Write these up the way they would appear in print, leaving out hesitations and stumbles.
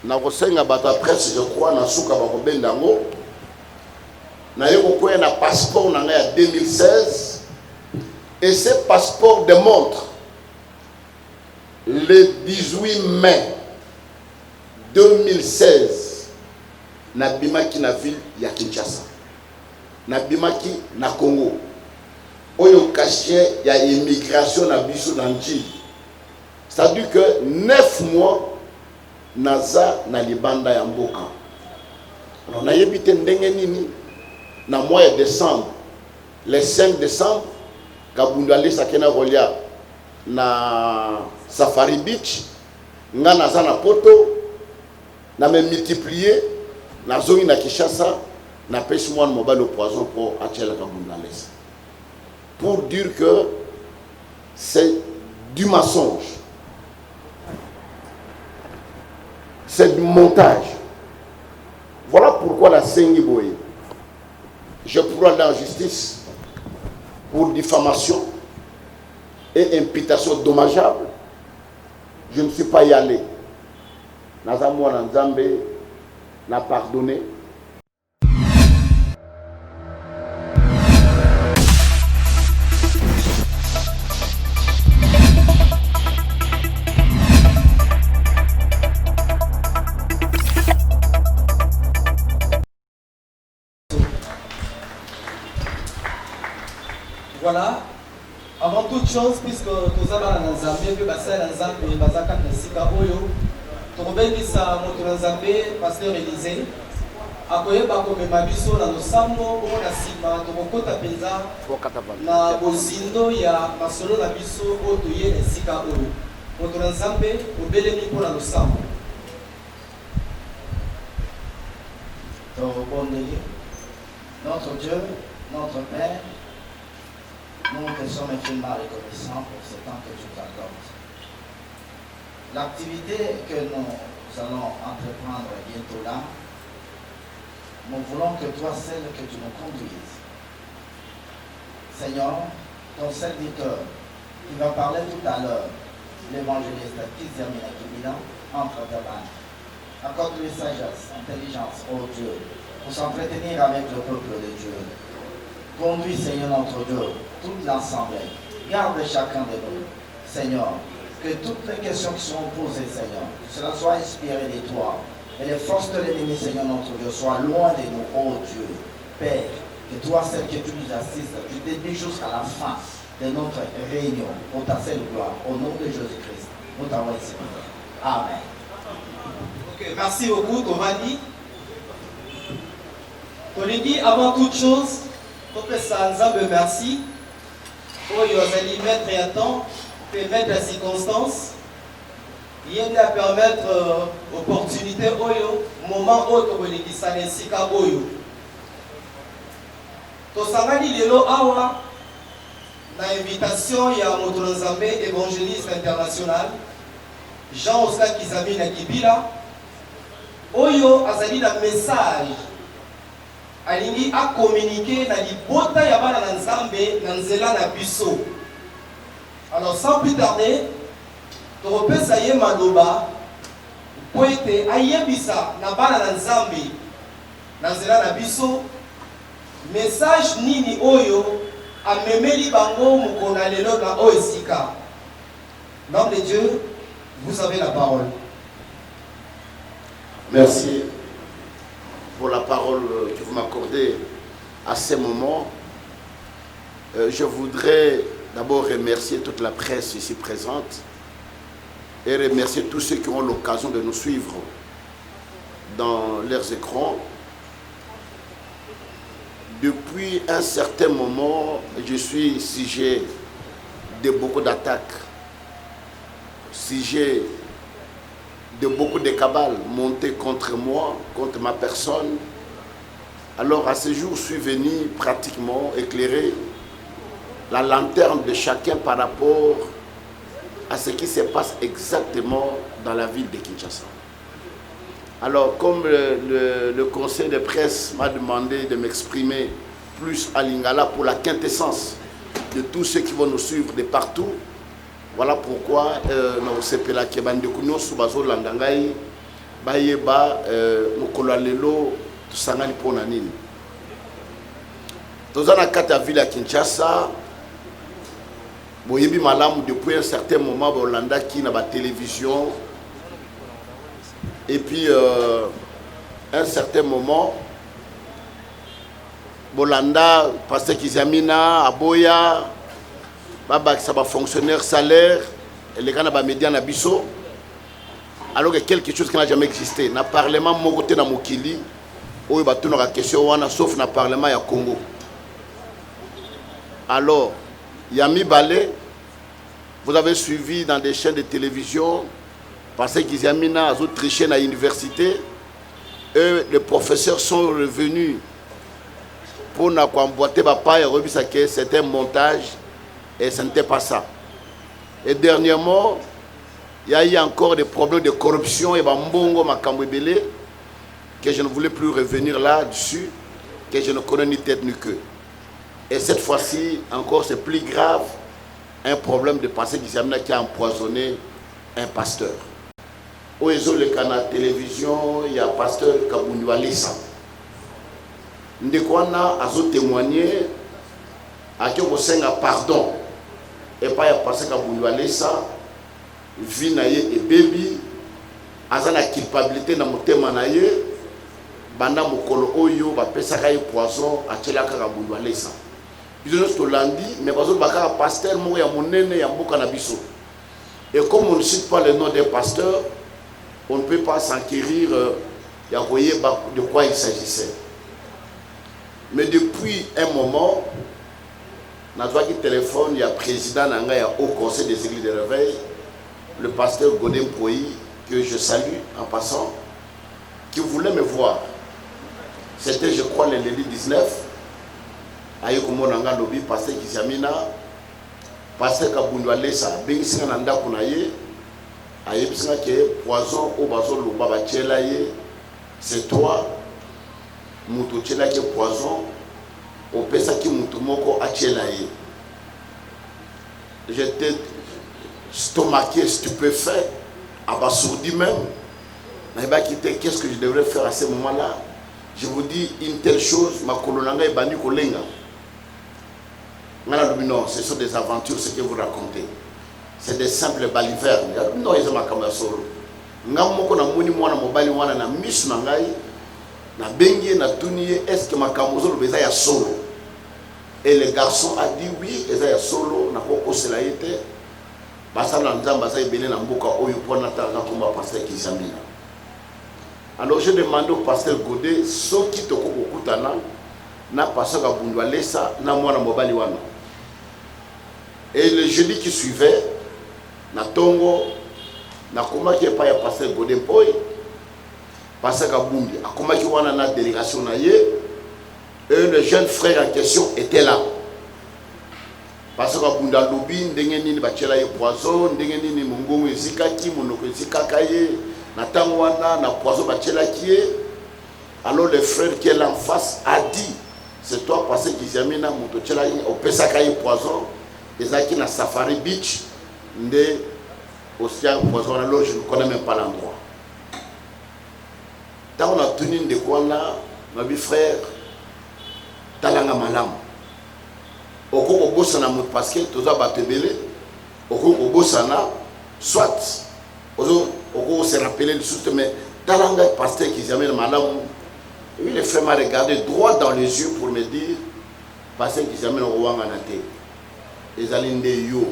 na kosenga bato presse je crois na suka bakobenda ngo na yeko koya na passeport na ngai ya 2016 et ce passeport démontre le 18 mai 2016 nabimaki na ville ya Kinshasa, nabimaki na Congo oyo cachet ya immigration na biso na njili. C'est-à-dire que 9 mois naza na libanda ya mboka. Alors nayebi te ndenge nini na mois de décembre, le 5 décembre Kabundu alesaki na rolia na Safari Beach nga naza na poto na me multiplier na zongi na Kinshasa na pêche moi mobile au poison pour Achela Kabundu alesa, pour dire que c'est du mensonge, c'est du montage. Voilà pourquoi la Sengi Boye, je pourrais aller en justice pour diffamation et imputation dommageable. Je ne suis pas y allé. Nazamou Nzambe n'a pardonné. Voilà, avant toute chose, puisque nous avons un Nzambé, que Basel Nzambé, Bazaka Nesika Oyo, Torobelisa Motoranzambé, Pasteur Élysée, Akoye Bako Memabiso, na Nosambo, Omo Sima, Tomokota Penza, na Bozindo, ya Masolo na Biso, Otoye Nesika Oyo, Motoranzambé, Obelemi pour la Nosambo. Notre Dieu, notre Père, nous te sommes infiniment reconnaissants pour ce temps que tu nous accordes. L'activité que nous allons entreprendre bientôt là, nous voulons que toi seul que tu nous conduises. Seigneur, ton serviteur qui va parler tout à l'heure, l'évangéliste Kizermina Kibina, entre tes mains. Accorde-lui sagesse, intelligence, ô Dieu, pour s'entretenir avec le peuple de Dieu. Conduis, Seigneur notre Dieu, toute l'assemblée. Garde chacun de nous, Seigneur. Que toutes les questions qui seront posées, Seigneur, que cela soit inspiré de toi. Et les forces de l'ennemi, Seigneur notre Dieu, soient loin de nous, ô Dieu. Père, que toi, celle que tu nous assistes, du début jusqu'à la fin de notre réunion, pour ta seule gloire, au nom de Jésus-Christ, nous t'avons ici. Amen. Ok, merci beaucoup, Tovani. Tolingi, avant toute chose, merci. Oyo azali mettre un temps, permettre la circonstance, il a permettre opportunité oyo, moment autre qui s'anesika oyo. Tosangani lelo awa na invitation ya Motoranzambe évangéliste international Jean-Oscar Kizami na Kibila oyo azali na message alingi a communiquer na libota ya bana na Nzambe na nzela na biso. Alors sans plus tarder, topesa ye maloba po ete ayebisa na bana na Nzambe na nzela na biso message nini oyo amemeli bango mukona lelo na oesika. Nom de Dieu, vous avez la parole. Merci pour la parole que vous m'accordez à ce moment. Je voudrais d'abord remercier toute la presse ici présente et remercier tous ceux qui ont l'occasion de nous suivre dans leurs écrans. Depuis un certain moment, je suis sujet de beaucoup d'attaques, sujet de beaucoup de cabales montées contre moi, contre ma personne. Alors à ce jour, je suis venu pratiquement éclairer la lanterne de chacun par rapport à ce qui se passe exactement dans la ville de Kinshasa. Alors comme le conseil de presse m'a demandé de m'exprimer plus à Lingala pour la quintessence de tous ceux qui vont nous suivre de partout, voilà pourquoi nous sepela kebande kunyo subazo landangai bayeba mokolo lelo tusangani pona nini. Toza na kati ya ville ya Kinshasa. Boyebi malamu depuis un certain moment Bolanda qui na ba télévision. Et puis un certain moment Bolanda pasteur Kizamina Aboya baba ça va fonctionnaire salaire et les gars na ba média na biso. Alors que quelque chose qui n'a jamais existé. Na parlement mokote na mokili oyo batuna ka question wana sauf na parlement ya Congo. Alors Yami Balé, vous avez suivi dans des chaînes de télévision parce qu'ils ont mis à tricher à l'université. Eux, les professeurs sont revenus pour emboîter papa et remettre que c'était un montage et ce n'était pas ça. Et dernièrement, il y a eu encore des problèmes de corruption et Bambongo Makambwebele que je ne voulais plus revenir là-dessus, que je ne connais ni tête ni queue. Et cette fois-ci, encore, c'est plus grave, un problème de pensée qui a empoisonné un pasteur. Au le canal télévision, il y a un pasteur Kabundu Alissa. Ndekwana a témoigné à qui on a pardon. Et pas un pasteur Kabundu Alissa, Vinaye et Baby, a la culpabilité dans mon thème naye, banda mokolo oyo ba pesaka ye poison a tchelaka Kabundu Alissa. Ils ont lundi, mais parce que le pasteur mourir à mon nez à Mokanabiso. Et comme on ne cite pas le nom des pasteurs, on ne peut pas s'enquérir de quoi il s'agissait. Mais depuis un moment, dans le téléphone, il y a le président au conseil des églises de réveil, le pasteur Godin Poyi, que je salue en passant, qui voulait me voir. C'était, je crois, le lundi 19. Ayo komonanga lobi pasteur Kizamina pasteur Kabundu Alessa bengisinga na ndako na ye ayebisanga ke poison o bazo loba ba tchela ye c'est toi mutu tchela ke poison o pesa ki mutu moko a tchela ye. J'étais stomaqué, stupéfait, abasourdi même. Qu'est-ce que je devrais faire à ce moment-là? Je vous dis une telle chose, ma colonanga est banni kolenga. Non, ce sont des aventures, ce que vous racontez. C'est des simples balivernes. Non, ils ont ma caméra solo. Ngamoko na moni mwana mobali wana na misu na ngai na bengi na tuniye est-ce que ma caméra beza ya solo. Et le garçon a dit oui, eza ya solo na koko sela été. Basa na nzamba za ibele na mboka oyo pona ta na komba pasteur Kizamina. Alors je demande au pasteur Godé ce qui te kokutana na pasteur Kabundu Alessa na mwana mobali wana. Et le jeudi qui suivait, na tongo, na komaki pa ya pasteur Godé Poy, pasteur Kabundu, a komaki wana na délégation na ye, et le jeune frère en question était là. Pasteur Kabundu alobi ndenge nini bachela ye poison, ndenge nini mongongo ezikaki, monoko ezikaka ye, na tango wana na poison bachela ki ye. Alors le frère qui est là en face a dit, c'est toi pasteur Kizamina moto chela ye opesaka ye poison. Ezaki na Safari Beach, nde Océan Poison, alors je ne connais même pas l'endroit. Quand on a tenu de quoi là, ma frère, talanga malam. Oko bosana mot parce que toza batebele, oko bosana soit oko se rappeler le soute mais talanga pasteur qui jamais malam. Lui le frère m'a regardé droit dans les yeux pour me dire pasteur qui jamais au wanga na te. Ezali nde yo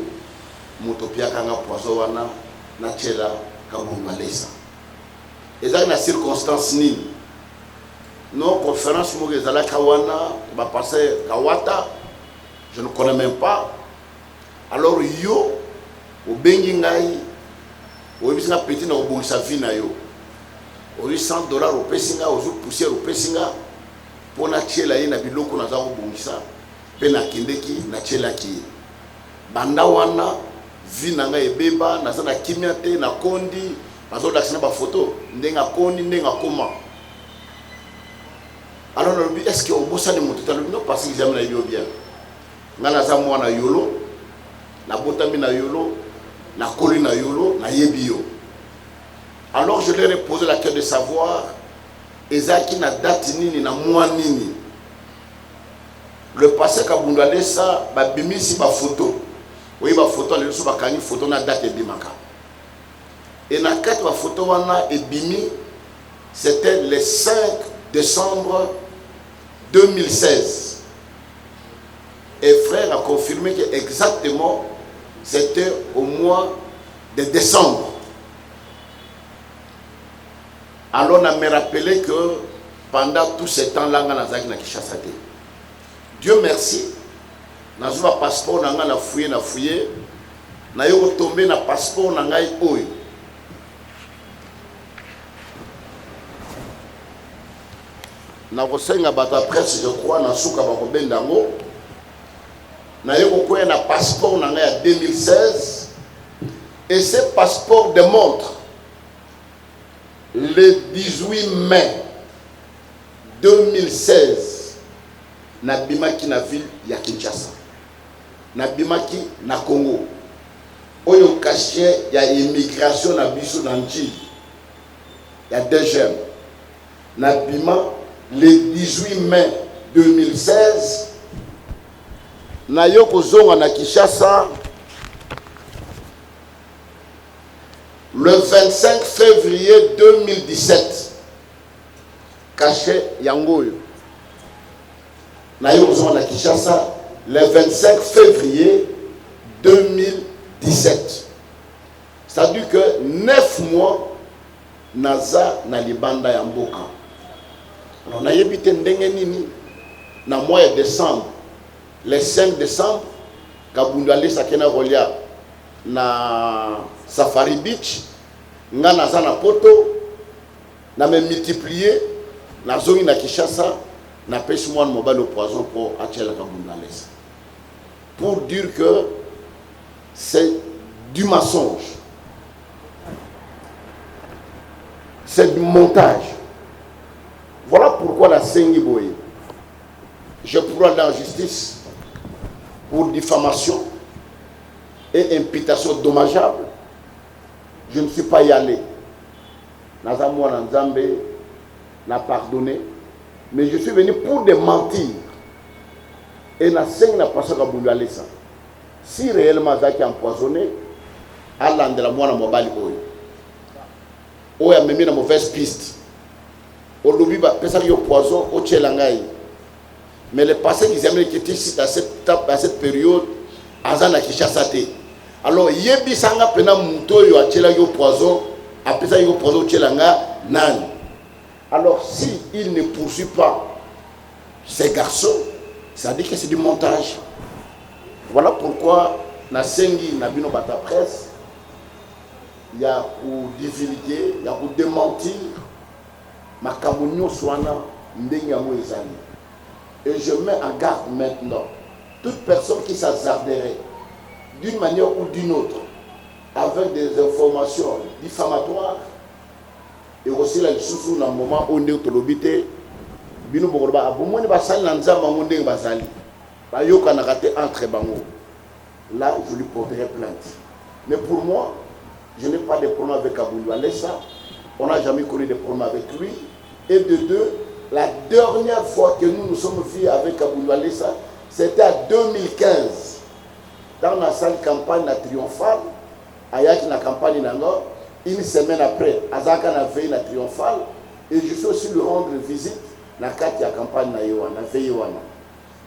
motopia kanga poison wana na tchela Kabundu Alessa. Ezali na circonstance nini? Non conférence mo ezala kawana ba passer Kawata, je ne connais même pas. Alors yo o bengi ngai o bisinga petit na obongisa vie na yo. O $100 o pesinga o poussière o pesinga pona tchela ye na biloko na za obongisa pe na kindeki na tchela ki. Banda wana vi nanga ebeba na sana kimia te na kondi bazo lakina ba photo ndenga kondi ndenga koma. Alors est-ce que au bossa de moto non parce que j'aime la yo bien. Ngana za mwana yolo na botami na yolo na koli na yolo na yebi yo. Alors je leur ai posé la question de savoir ezaki na date nini na mois nini. Le passé Kabundu Alesa babimisi ba photo. Oui ba photo les so bakani photo na date ebimaka. Et na kati ba photo wana ebimi c'était le 5 décembre 2016. Et frère a confirmé que exactement c'était au mois de décembre. Alors on a me rappelé que pendant tout ce temps-là, on a Kinshasa. Dieu merci, on a un passeport, on a fouillé, on a tombé dans passeport, on a eu. On a reçu un presse, je crois, on a souka bakobendango. On a eu un passeport, on a eu en 2016. Et ce passeport démontre le 18 mai 2016 nabimaki na ville ya Kinshasa, nabimaki na Congo, oyo cachet ya immigration na biso na njili ya DGM, nabima le 18 mai 2016 na yo kozonga na Kinshasa le 25 février 2017, cachet Yangoyo. Nayo kozonga na Kinshasa le 25 février 2017. C'est-à-dire que 9 mois naza na libanda ya mboka. Alors na yebite ndenge nini na mois de décembre, le 5 décembre Kabundu Alesa kena rolia na Safari Beach, nga naza na poto na me multiplier na zongi na Kinshasa na pêche moi mobile au poison pour Achela Kabundu Alesa, pour dire que c'est du mensonge, c'est du montage. Voilà pourquoi la Sengi Boye, je pourrais aller en justice pour diffamation et imputation dommageable. Je ne suis pas y allé. Nazamou Nzambe n'a pardonné. Mais je suis venu pour démentir. Et na seng n'a pas ça Kabundu Alesa. Si réellement Zaki empoisonné, Allah de la moine mobile oyo. Oya memi na mauvaise piste. Olobi ba pesa yo poison au tchelangai. Mais le passé qu'ils aiment qui était à cette période, Azana Kinshasa te. Alors yebi sanga pena muto yo achela yo poison, apesa yo poison tchelanga nani. Alors si il ne poursuit pas ces garçons, ça dit que c'est du montage. Voilà pourquoi na sengi na bino bata presse, il y a pour divulguer, il y a pour démentir makambo nyonso wana ndenge yango ezali. Et je mets en garde maintenant toute personne qui s'hasarderait d'une manière ou d'une autre avec des informations diffamatoires et aussi la sous dans le moment où on est autolobité bino bokoloba abomoni basali na nzamba ndenge bazali bayoka na raté entre bango. Là je lui porterai plainte. Mais pour moi je n'ai pas de problème avec Kabundu Alesa, on n'a jamais connu de problème avec lui. Et de deux, la dernière fois que nous nous sommes vus avec Kabundu Alesa, c'était en 2015 dans la salle campagne triomphale. Ayaki na campagne nango, une semaine après, Azaka na veille na triomphale, et je suis aussi le rendre visite na kati ya campagne na Yowana, veille Yowana.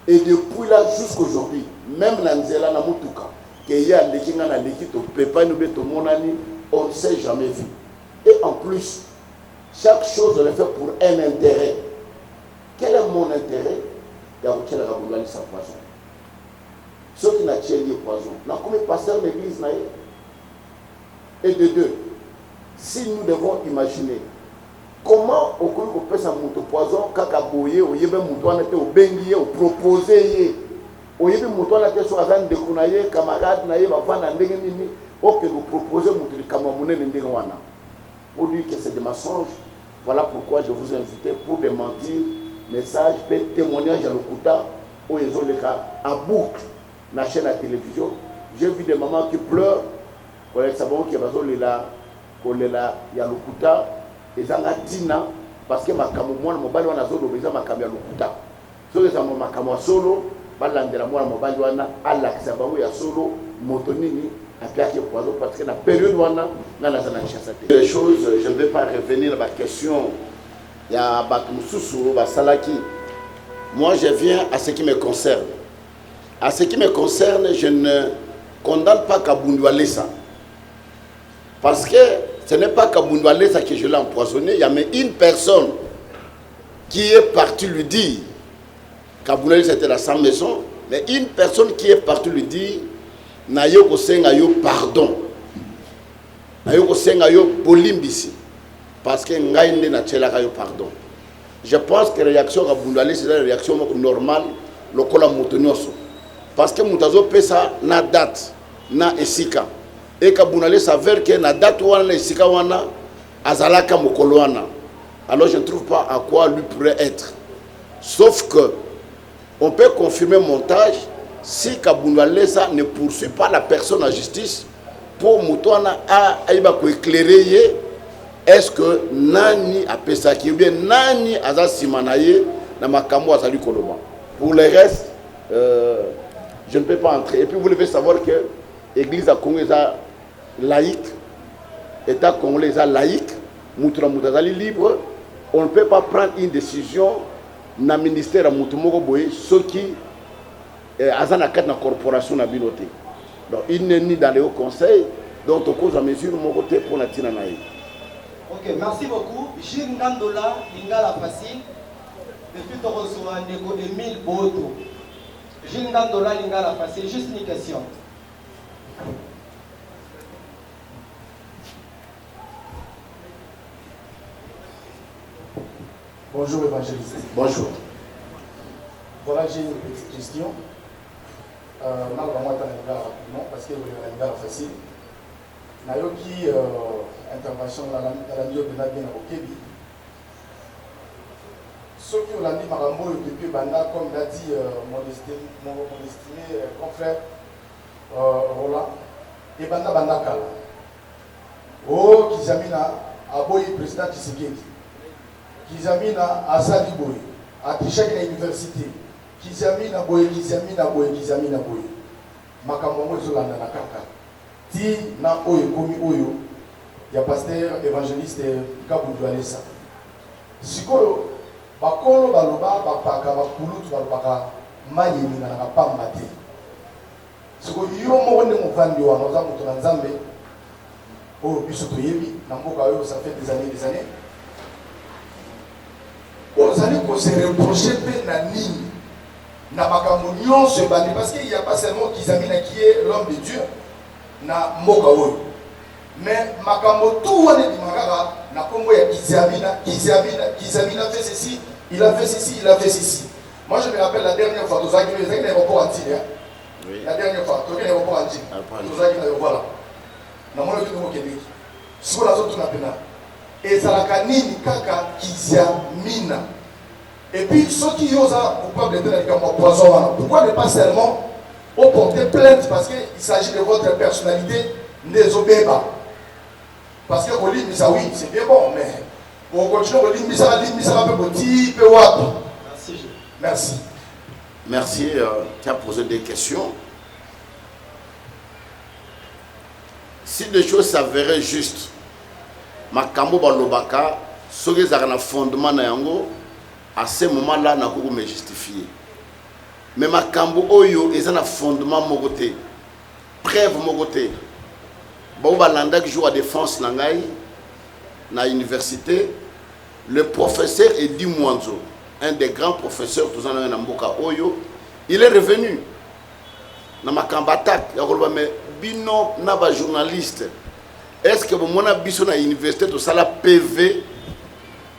Et depuis là jusqu'aujourd'hui, même na nzela na mutuka, que ya lekinga na lekito pepa nous beto monani, on ne s'est jamais vu. Et en plus, chaque chose on le fait pour un intérêt. Quel est mon intérêt? D'avoir la Kabundu Alesa poison. Ceux qui n'ont tiré le poison. N'a comme pasteur de l'église. Et de deux, si nous devons imaginer comment on peut faire un poison, kakaboye, ou yebe moutoua n'était au bengiye, au proposé, ou yebe moutoua n'était sur un de kunaye, camarade naye, va na ndenge nini, ou que vous proposez moutoua kamamouné ndenge wana. Pour dire que c'est des mensonges. Voilà pourquoi je vous invite pour démentir, message, témoignage à l'Okuta, où ils ont les cas à boucle, dans la chaîne à télévision. J'ai vu des mamans qui pleurent, qui là, kolela ya lokuta ezanga tina parce que makambo mwana mobali wana zolo beza makambo ya lokuta so eza makambo ya solo balandela mwana mobali wana alakisa bango ya solo moto nini apiaki poison parce que la période wana ngana za na chassa te les choses je ne vais pas revenir à la question ya batumususu basalaki. Moi je viens à ce qui me concerne. À ce qui me concerne, je ne condamne pas Kabundu Alessa. Parce que ce n'est pas Kabundu Alessa que je l'ai empoisonné. Il y a mais une personne qui est partie lui dire, Kabundu Alessa était la sans maison, mais une personne qui est partie lui dire, Nayo Kosenga yo pardon. Nayo Kosenga yo bolimbisi. Parce que Ngaïnde na tchelaka yo pardon. Je pense que la réaction de Kabundu Alessa c'est la réaction normale, le kola motonyoso. Parce que Moutazo pesa na date na esika et Kabundu Alessa s'avère que na date wana esika wana azalaka mokolo wana. Alors je ne trouve pas à quoi lui pourrait être. Sauf que on peut confirmer montage si Kabundu Alessa ne poursuit pas la personne en justice pour Moutouana à éclairer est-ce que nani a pesaki ou bien nani aza simanaye na makambo azali koloba. Pour le reste je ne peux pas entrer. Et puis vous devez savoir que l'église à Congo est laïque, l'État congolais est laïque, Moutoura Moutazali libre. On ne peut pas prendre une décision dans le ministère de Moutoumoko Boye, ceux qui ont une corporation na biloté. Donc il n'est ni dans le haut conseil, donc on cause à mesure mon côté pour la Tinanaï. Ok, merci beaucoup. Gilles Ngandola, Lingala Facile, depuis ton recevoir Nego Emile Boto. Gilles Ngandola, Lingala Facile, juste une question. Bonjour évangéliste. Bonjour. Voilà, j'ai une petite question. Non, parce que vous avez facile. Nayoki intervention dans la milieu de la bien au Kébi. Ceux qui ont dit Marambo depuis Banda, comme l'a dit mon estimé confrère Roland, et Banda Kala. Oh, Kizamina, Aboyi, président Tshisekedi. Kizamina, Asadi Boy, à Kishak à l'université. Kizamina Boy, Kizamina Boy. Makambo Zolanda Nakaka. Ti na Oyo, Komi Oyo, il y a pasteur évangéliste Kabundu Alessa. Sikolo, bakolo baloba bapaka bakulutu balobaka mayemi na pamba te. Siko yo moko nde muvandi wana oza moto na Nzambe oyo biso toyebi na mboka oyo ça fait des années. Ozali ko se reprocher pe na nini na makambo nyonso ebandi parce qu'il n'y a pas seulement Kizamina qui est l'homme de Dieu na mboka oyo. Mais makambo tout wana dimangaka na Congo ya Kizamina fait ceci, il a fait ceci. Moi je me rappelle la dernière fois tous les gens l'aéroport Antille. Oui. La dernière fois, tous les aéroports Antille. Tous les voilà. Na mona kitu mo Québec. Siko na zotu na pena. Et ça la nini kaka Kizamina. Et puis ceux qui osent coupable de la poison, pourquoi ne pas seulement porter plainte parce qu'il s'agit de votre personnalité Nezobeba. Parce que Olimisa, oui, c'est bien bon, mais pour continuer, Olimisa va faire petit peu wapi. Merci. Merci, tu as posé des questions. Si les choses s'avéraient justes, Makambo Balobaka, ce qui est un fondement na yango, à ce moment-là, na ko me justifier. Mais Makambo Oyo est un fondement mogoté. Preuve mogoté. Balanda qui joue à défense Nangaï, na université, le professeur Edi Mwanzo, un des grands professeurs de Namboka Oyo, il est revenu. Na Makamba attaque, mais bino naba journaliste. Est-ce que mon abisso na université tout ça la PV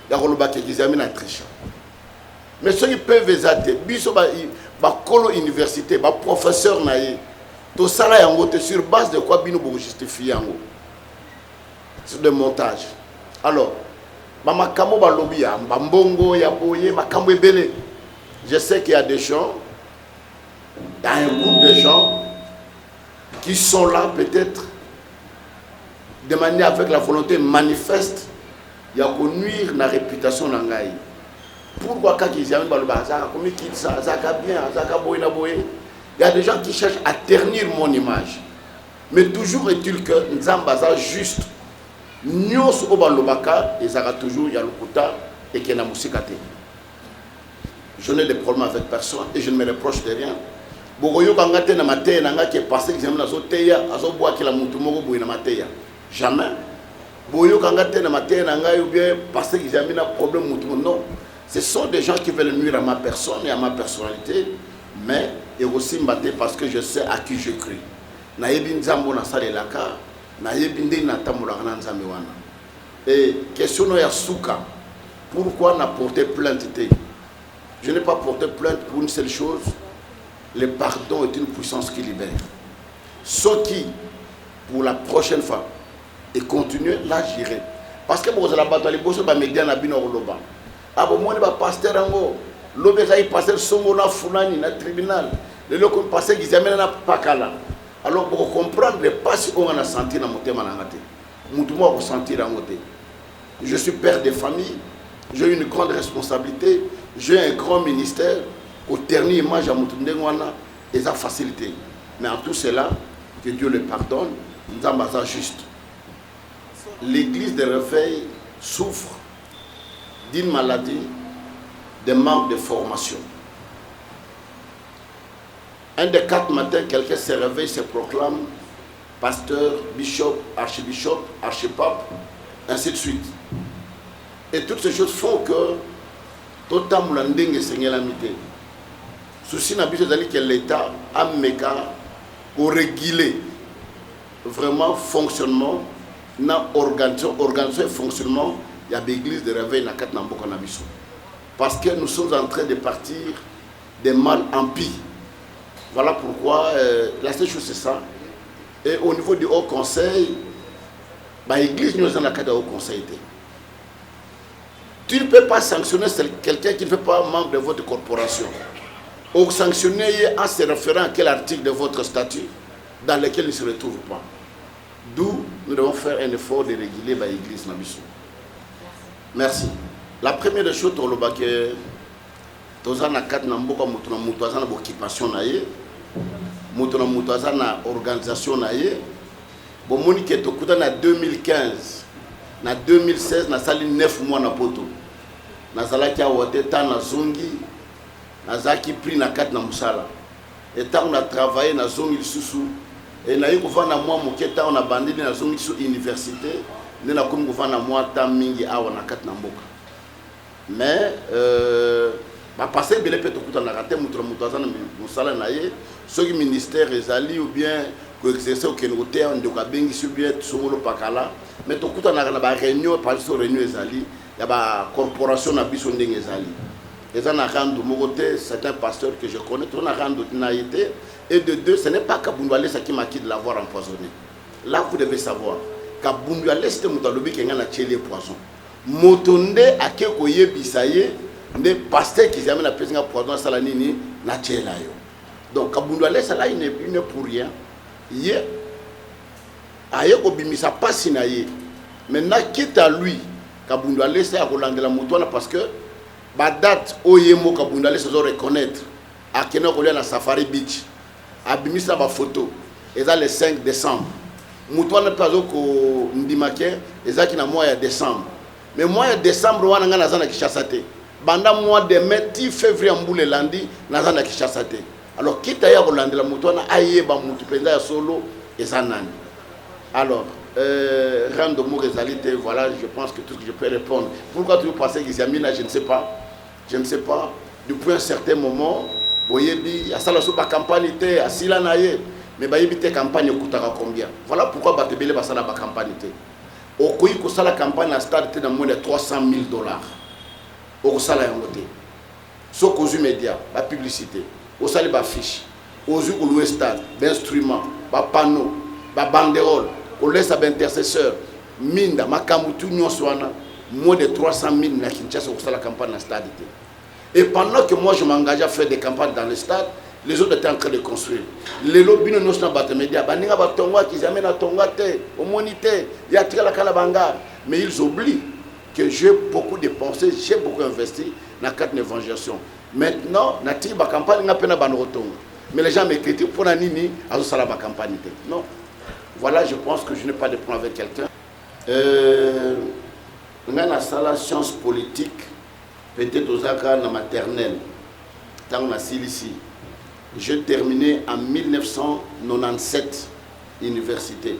ya koloba ke Kizamina triche. Mais ceux qui PV zate biso ba kolo université ba professeur na ye tout ça là yango sur base de quoi bino bo justifier yango. Sur des montages. Alors ba makambo ba lobby ya mbongo ya boye makambo ebele. Je sais qu'il y a des gens, il y a un groupe de gens qui sont là peut-être de manière avec la volonté manifeste, il y a nuire la réputation de l'angaï. Pourquoi quand ils aiment comme ils ça, ça bien, ça il y a des gens qui cherchent à ternir mon image. Mais toujours est-il que Nzambaza juste, nyos obalobaka, et ça toujours yalukuta et qu'il y a musikate. Je n'ai de problème avec personne et je ne me reproche de rien. Bogoyo kangate na mateya nanga qui est passé qui na zoteya azoboa ki la mutu moko boye na mateya. Jamais. Boyo kangate na mateya nanga ou bien passé qui na problème mutu non. Ce sont des gens qui veulent nuire à ma personne et à ma personnalité, mais et aussi mbaté parce que je sais à qui je crie. Na yebi nzambo na salelaka, na yebi nde na tamulaka na nzambe wana. Et question ya souka. Pourquoi n'a porté plainte? Je n'ai pas porté plainte pour une seule chose. Le pardon est une puissance qui libère. Ce qui, pour la prochaine fois, et continuer, là j'irai. Parce que vous avez la bataille, vous avez médias na bino loba. Ah bon, moi, je pasteur ango. L'obé ça il pasteur songo na fulani na tribunal. Le loco pasteur qui amène na pakala. Alors pour comprendre les passes on a senti na motema na ngate. Mutu mo ko sentir angote. Je suis père de famille. J'ai une grande responsabilité, j'ai un grand ministère, au dernier image à Moutundengwana, et ça facilité. Mais en tout cela, que Dieu le pardonne, nous avons ça juste. L'église de Réveil souffre d'une maladie, de manque de formation. Un des 4 matins, quelqu'un se réveille, se proclame pasteur, bishop, archibishop, archipape, ainsi de suite. Et toutes ces choses font que tout le monde est Seigneur l'amitié. Souci n'a pas que l'État a pour réguler vraiment fonctionnement, organisation et fonctionnement, il y a des églises de réveil dans 4 Namboka Nabiso. Parce que nous sommes en train de partir des mal en pis. Voilà pourquoi la seule chose c'est ça. Et au niveau du Haut Conseil, l'église nous sommes dans le Haut Conseil. Tu ne peux pas sanctionner quelqu'un qui ne fait pas membre de votre corporation. Ou sanctionner en se référant à quel article de votre statut dans lequel il ne se retrouve pas. D'où nous devons faire un effort de réguler l'église Nabiso. Merci. La première des choses, c'est que nous avons une occupation, une organisation. Bon, en 2015, en 2016, nous avons 9 mois na poto. Nous avons na zongi, nous avons pris na 4 na musala. Et tant on a travaillé na zongi susu, et nous avons na moi moketa on a bandé na zongi sur université, nous avons na moi tam mingi awa na 4 na mboka. Mais passer belé peut tout na raté mutra mutazana musala na ye, ceux qui ministère ezali ou bien que exercer au Kenoté on doit bengi sur bien songolo pakala. Mais tout le monde a une réunion, par exemple, il y a une corporation qui a une réunion. C'est un pasteur que je connais, et de deux, ce n'est pas Kaboundoualé qui m'a quitté de l'avoir empoisonné. Là, vous devez savoir Kaboundoualé, c'est un qui a tué poison. Motonde a kekoye bisaye, des pasteurs qui amènent la personne à poison, salanini, na tué là. Donc Kaboundoualé, ça là, il n'est pour rien. Aye obimisa pasi na ye. Maintenant quitte à lui Kabundu a laissé à Roland la Moutouana parce que ba date oyemo Kabundu a laissé reconnaître à Kena Roland na Safari Beach abimisa ba photo et ça le 5 décembre Moutouana pas ko ndimake et ça qui na mois de décembre mais mois de décembre wana nga nazana kishasate banda mois de mai février mbule lundi nazana kishasate alors quitte à Roland la Moutouana aye ba mutu penza ya solo et ça nani. Alors, rendre mon réalité, voilà, je pense que tout ce que je peux répondre. Pourquoi tu veux passer Gizamina, je ne sais pas. Je ne sais pas. Depuis un certain moment, Boyebi, à Salasoba campagne, à Silanaye, mais Bayebi, tes campagnes coûtent combien? Voilà pourquoi Batebele va la campagne. Au Koui, la campagne à stade était dans moins de $300,000. Au Sala Yangote. Sauf aux médias, la publicité, au Sali Bafiche, aux yeux où stade, d'instruments, panneaux, banderole, on laisse à intercesseur, minda, makamutu nyoswana, moins de 300,000 na Kinshasa au la campagne dans le stade. Et pendant que moi je m'engage à faire des campagnes dans le stade, Les autres étaient en train de construire. Les lobbies ne sont pas médias. Baninga batonga qui amènent à tongate, au monité, il y a la calabanga. Mais ils oublient que j'ai beaucoup dépensé, j'ai beaucoup investi dans 4 évangélisations. Maintenant, na ti ba campagne na pena banrotonga. Mais les gens me critiquent pour nini azo sala ba campagne. Non. Voilà, je pense que je n'ai pas de point avec quelqu'un. On a la salle sciences politiques, peut-être aux accords dans maternelle, dans la ici. J'ai terminé en 1997 université.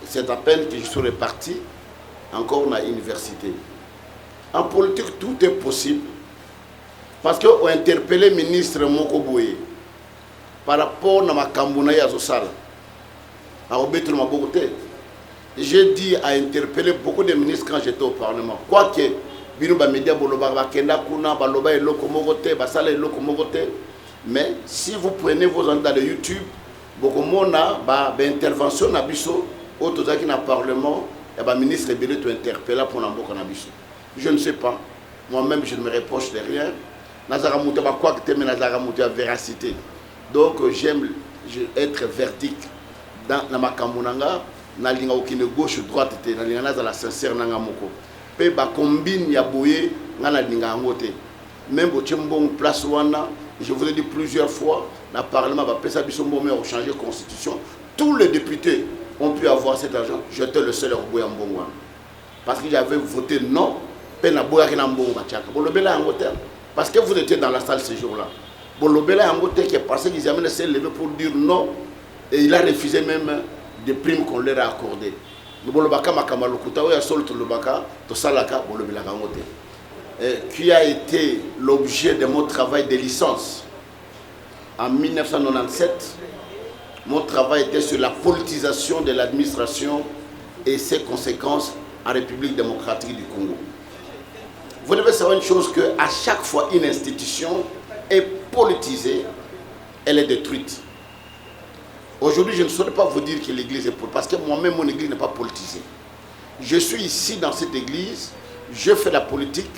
C'est à peine que je suis reparti encore dans l'université. En politique, tout est possible. Parce qu'on a interpellé le ministre Moko Boye par rapport à ma Kambouna Yazosal. J'ai dit à interpeller beaucoup de ministres quand j'étais au Parlement. Quoique, mais si vous prenez vos endroits de YouTube, beaucoup de intervention na biso, autres qui na Parlement, et le ministre Belé te interpelle pour n'importe quoi. Je ne sais pas. Moi-même, je ne me reproche de rien. Nazaramouta ba quoi que mais Nazaramouta véracité. Donc j'aime être verdict dans ma Kambounanga. Na linga okine gauche droite te na linga na la sincère nanga moko pe ba combine ya boye ngana linga ngote même bo tchembon place wana je vous ai dit plusieurs fois na parlement ba pesa biso mbomé au changer constitution tous les députés ont pu avoir cet argent j'étais le seul boya mbongwa parce que j'avais voté non pe na boya na mbongo chaka bolobela ngote parce que vous étiez dans la salle ce jour-là bolobela ngote qui est passé qu'ils avaient s'est levé pour dire non et il a refusé même des primes qu'on leur a accordées. Qui a été l'objet de mon travail de licence. En 1997, mon travail était sur la politisation de l'administration et ses conséquences en République démocratique du Congo. Vous devez savoir une chose, qu'à chaque fois une institution est politisée, elle est détruite. Aujourd'hui, je ne saurais pas vous dire que l'église est politisée, parce que moi-même, mon église n'est pas politisée. Je suis ici dans cette église, je fais la politique,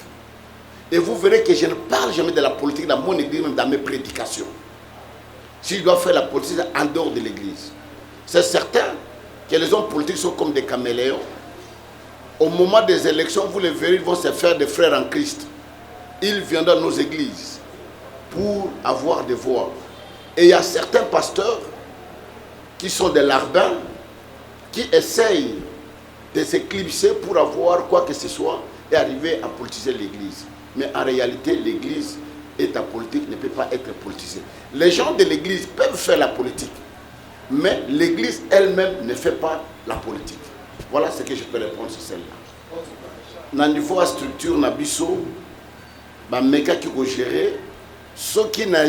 et vous verrez que je ne parle jamais de la politique dans mon église, même dans mes prédications. Si je dois faire la politique en dehors de l'église. C'est certain que les hommes politiques sont comme des caméléons. Au moment des élections, vous les verrez, ils vont se faire des frères en Christ. Ils viendront dans nos églises pour avoir des voix. Et il y a certains pasteurs qui sont des larbins, qui essayent de s'éclipser pour avoir quoi que ce soit et arriver à politiser l'église. Mais en réalité, l'église et ta politique ne peut pas être politisée. Les gens de l'église peuvent faire la politique, mais l'église elle-même ne fait pas la politique. Voilà ce que je peux répondre sur celle-là. Dans le niveau de la structure, Nabiso, Meka qui va gérer, ce qui n'a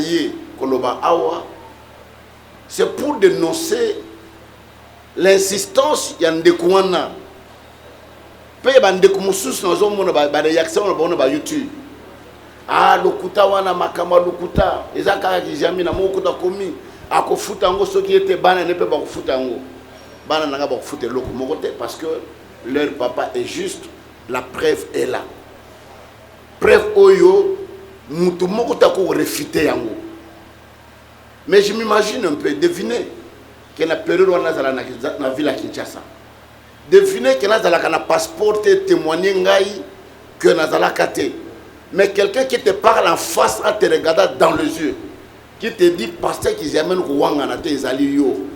pas awa, c'est pour dénoncer l'insistance y a ndekouana. Pe ba ndekumususu na zomo na ba réaction na ba YouTube. Ah lokuta wana makama lokuta ezaka kijami na mokuta komi akofuta ngo soki ete bana ne peut pas kofuta ngo. Bana nanga ba kofuta loko mokote parce que leur papa est juste, la preuve est là. Preuve oyo mutu mokuta ko réfuter yango. Mais je m'imagine un peu, devinez que la période où on a dans la ville à Kinshasa. Devinez que nous avons un passeport témoigner que nous avons kate. Mais quelqu'un qui te parle en face en te regardant dans les yeux, qui te dit pasteur qu'ils amènent Rwanga na te ezali yo.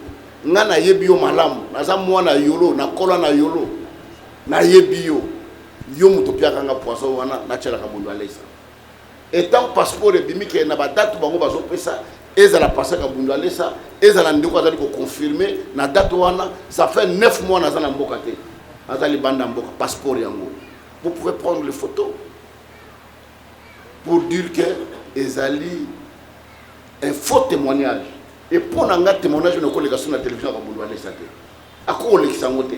Ngana yebi yo malamu, naza mwana yolo, na kola na yolo. Na yebi yo. Yo mutopia kanga poisson wana na tshela ka mundu alesa. Étant passeport et bimi que na ba date bango bazo pesa. Et ça la passé à Bundalesa, et ça l'a dit qu'on confirmer, na date wana, ça fait 9 mois dans la mbokate, dans la bande mboka, passeport yango. Vous pouvez prendre les photos pour dire que ezali un faux témoignage. Et pour un témoignage, nous avons sur la télévision à Bundalesa. À quoi on l'exangote?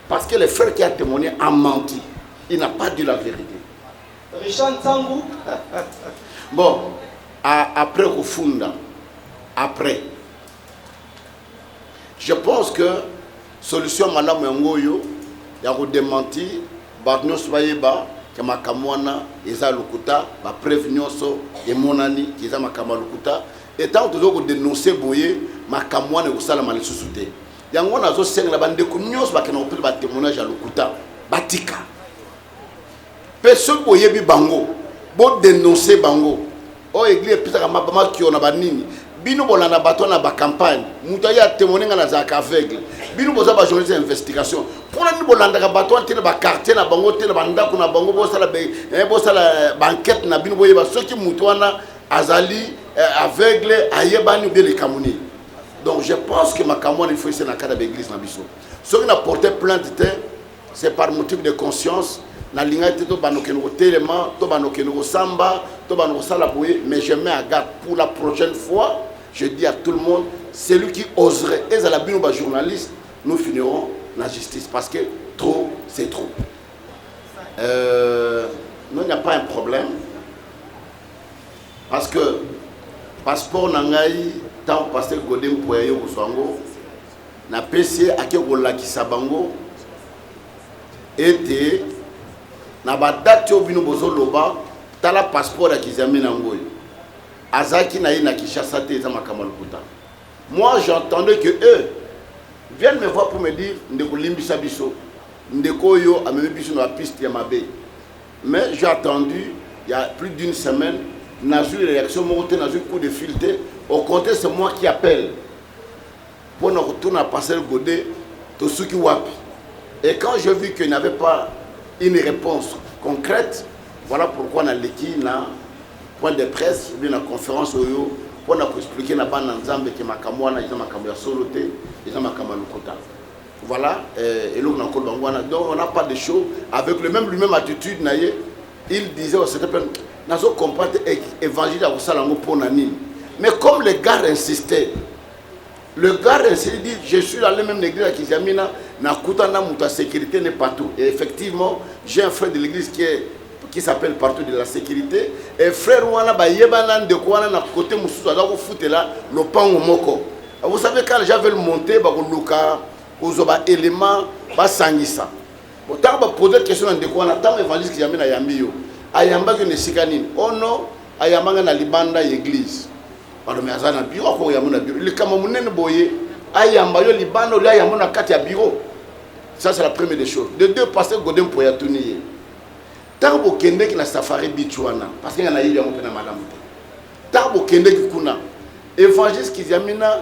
Parce que le frère qui a témoigné a menti. Il n'a pas dit la vérité. Richard Tsangou. Bon, après au fond. Après, je pense que solution madame Ngoyo, il y a démenti, Barnos Bayeba, que makamwana eza lokuta ba preuve nyonso et monani qui eza makama lokuta et tant toujours dénoncer boye makamwana ko sala mal susute yango nazo senga bande ko nyonso ba kena opela ba témoignage à lokuta batika personne boye bi bango bo dénoncer bango o église pitaka mabama ki ona banini bino bolanda bato na ba campagne muta ya témoigner na za aveugle bino boza ba journaliste d'investigation pour ni bolanda ka bato antene ba quartier na bango tene banda kuna bango bo sala ba enquête na bino boye ba soki muto wana azali aveugle ayebani bien les kamuni. Donc je pense que ma kamoni il faut essayer na cadre de l'église na biso ceux qui n'a porté plainte c'est par motif de conscience na linga to banokeno tellement to banokeno samba to banoko sala boye mais je mets à garde pour la prochaine fois. Je dis à tout le monde, celui qui oserait, et à la binoba journaliste, nous finirons la justice parce que trop, c'est trop. Non, il n'y a pas un problème. Parce que, passeport Nangaï, tant pasteur Godem Poyayo Bouswango, na PC Akerola Kisabango, était, na badate au binobozo loba, tala passeport à Kizami Nangoy. Azaki na ina Kishasa te za makamalukuta. Moi j'entendais que eux viennent me voir pour me dire ndeko limbisa biso ndeko yo ameme biso na piste ya mabe. Mais j'ai attendu il y a plus d'une semaine n'a eu une réaction monté n'a eu coup de filtre au contraire c'est moi qui appelle pour nous retourner à passer le godé to suki wapi. Et quand j'ai vu qu'il n'y avait pas une réponse concrète, voilà pourquoi on a l'équipe na point de presse, bien la conférence pour nous expliquer na bana nzambe que makamwana ils ont makambo ya soloté, ils ont makambo lokota. Voilà et l'on a kolbangwana donc on n'a pas de show avec le même lui-même attitude naie, il disait au certain nazo comprendre évangile à salango pour nani. Mais comme les gars insistaient, le gars insistait dit je suis dans le même église qui Zamina na kutana muta sécurité n'est pas tout. Et effectivement, j'ai un frère de l'église qui s'appelle partout de la sécurité et frère wana ba yebanan de quoi na côté mususu ala ko futela le pango moko. Vous savez quand j'avais le monter ba ko luka ozoba élément ba sangisa. Autant ba poser question de quoi na tant évangile qui jamais na yambiyo. Ayamba que ne sikanini. Oh non, ayamba na libanda église. Alors mais azana bureau ko yamuna bureau. Le kama munene boye ayamba yo libanda là yamuna kati ya bureau. Ça c'est la première des choses. De deux passer Godem pour yatunier. Tant que kende ki na safari bichwana parce qu'il y a eu un peu na madame tant que kende ki kuna évangile qui zamina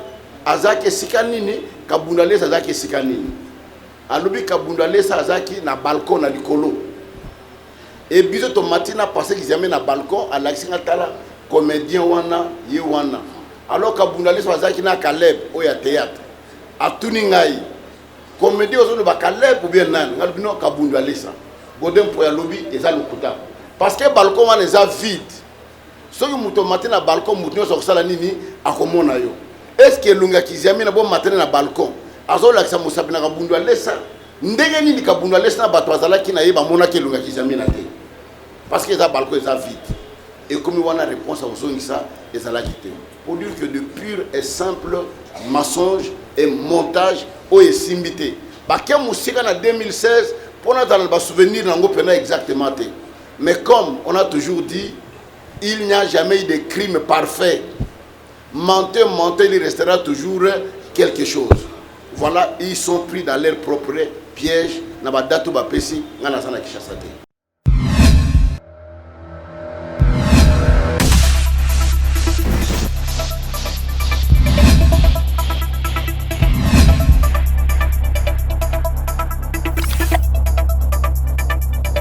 azaki sikanini kabundale azaki sikanini alobi kabundale azaki na balcon na likolo et biso to matina passé qui zamina na balcon à l'accent tala comédien wana ye wana alors kabundale azaki na Caleb o ya théâtre atuni ngai comédien ozo ba Caleb ou bien nan ngalobi no kabundale ça Godem pour lobby et ça le kuta parce que balcon wana est vide so yo muto matin na balcon muto so sala nini akomona yo est-ce que lunga kizami na bon matin na balcon azo la kisa musabi na kabundu alesa ndenge nini kabundu alesa na bato azala ki na yeba mona ke lunga kizami na te parce que ça balcon est vide et comme on a réponse à ozongi ça et ça la quitté pour dire que de pur et simple mensonge et montage o esimbité ba ke musika na 2016 pour nous souvenir exactement. Mais comme on a toujours dit, il n'y a jamais eu de crime parfait. Menteur, il restera toujours quelque chose. Voilà, ils sont pris dans leur propre piège.